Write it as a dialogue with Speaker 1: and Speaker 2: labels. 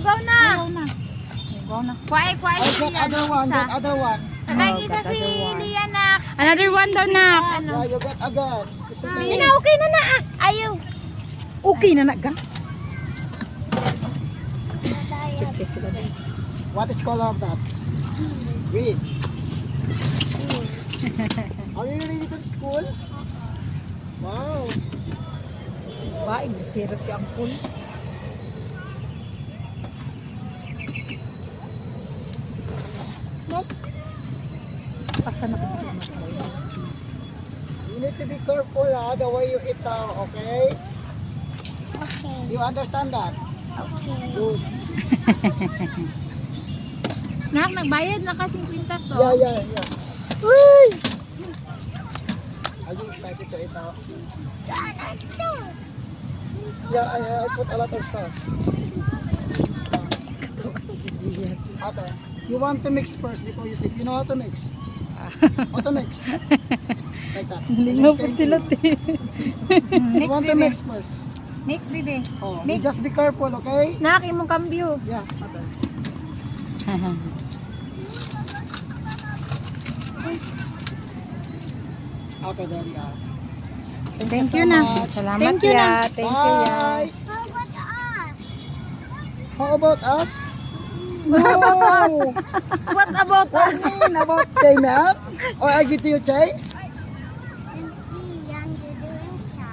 Speaker 1: Ugaw na.
Speaker 2: Ayaw na. Ayaw na.
Speaker 1: Kway
Speaker 3: I
Speaker 1: si
Speaker 3: get other one,
Speaker 1: isa.
Speaker 3: get other one.
Speaker 1: Sabay
Speaker 2: Oh,
Speaker 1: isa
Speaker 2: got
Speaker 1: si
Speaker 2: other one.
Speaker 1: Lian nak.
Speaker 2: Another one daw, nak.
Speaker 3: Yeah, you get again.
Speaker 1: Hindi na, okay na na. Ayaw.
Speaker 2: Okay na, nak.
Speaker 3: What is color of that? Green. Are you ready to school? Wow.
Speaker 2: Ba, zero si Angkol. Pasan ako sa mga.
Speaker 3: You need to be careful the way you eat okay?
Speaker 1: Okay.
Speaker 3: You understand that?
Speaker 1: Okay.
Speaker 3: Good.
Speaker 1: Nak, nagbayad na kasi 50 to.
Speaker 3: Yeah. Whee! Are you excited to eat now? Yeah, I put a lot of sauce. Ate, you want to mix first before you sleep. You know how to mix? How to mix? Like that.
Speaker 2: Lingaw po sila, te.
Speaker 3: You want to mix first.
Speaker 1: Mix, baby.
Speaker 3: Oh, you just be careful, okay?
Speaker 1: Nak, imong kambyo.
Speaker 3: Yeah, ate. Okay, there we are.
Speaker 1: Thank
Speaker 3: so
Speaker 1: you na.
Speaker 3: much.
Speaker 2: Salamat,
Speaker 1: Thank you,
Speaker 2: ya.
Speaker 1: nak.
Speaker 2: Thank you, ya.
Speaker 3: Bye. How about us? No.
Speaker 1: What about
Speaker 3: What
Speaker 1: us?
Speaker 3: do you mean about payment? Or I give to you change?
Speaker 1: And see, yan, doing siya.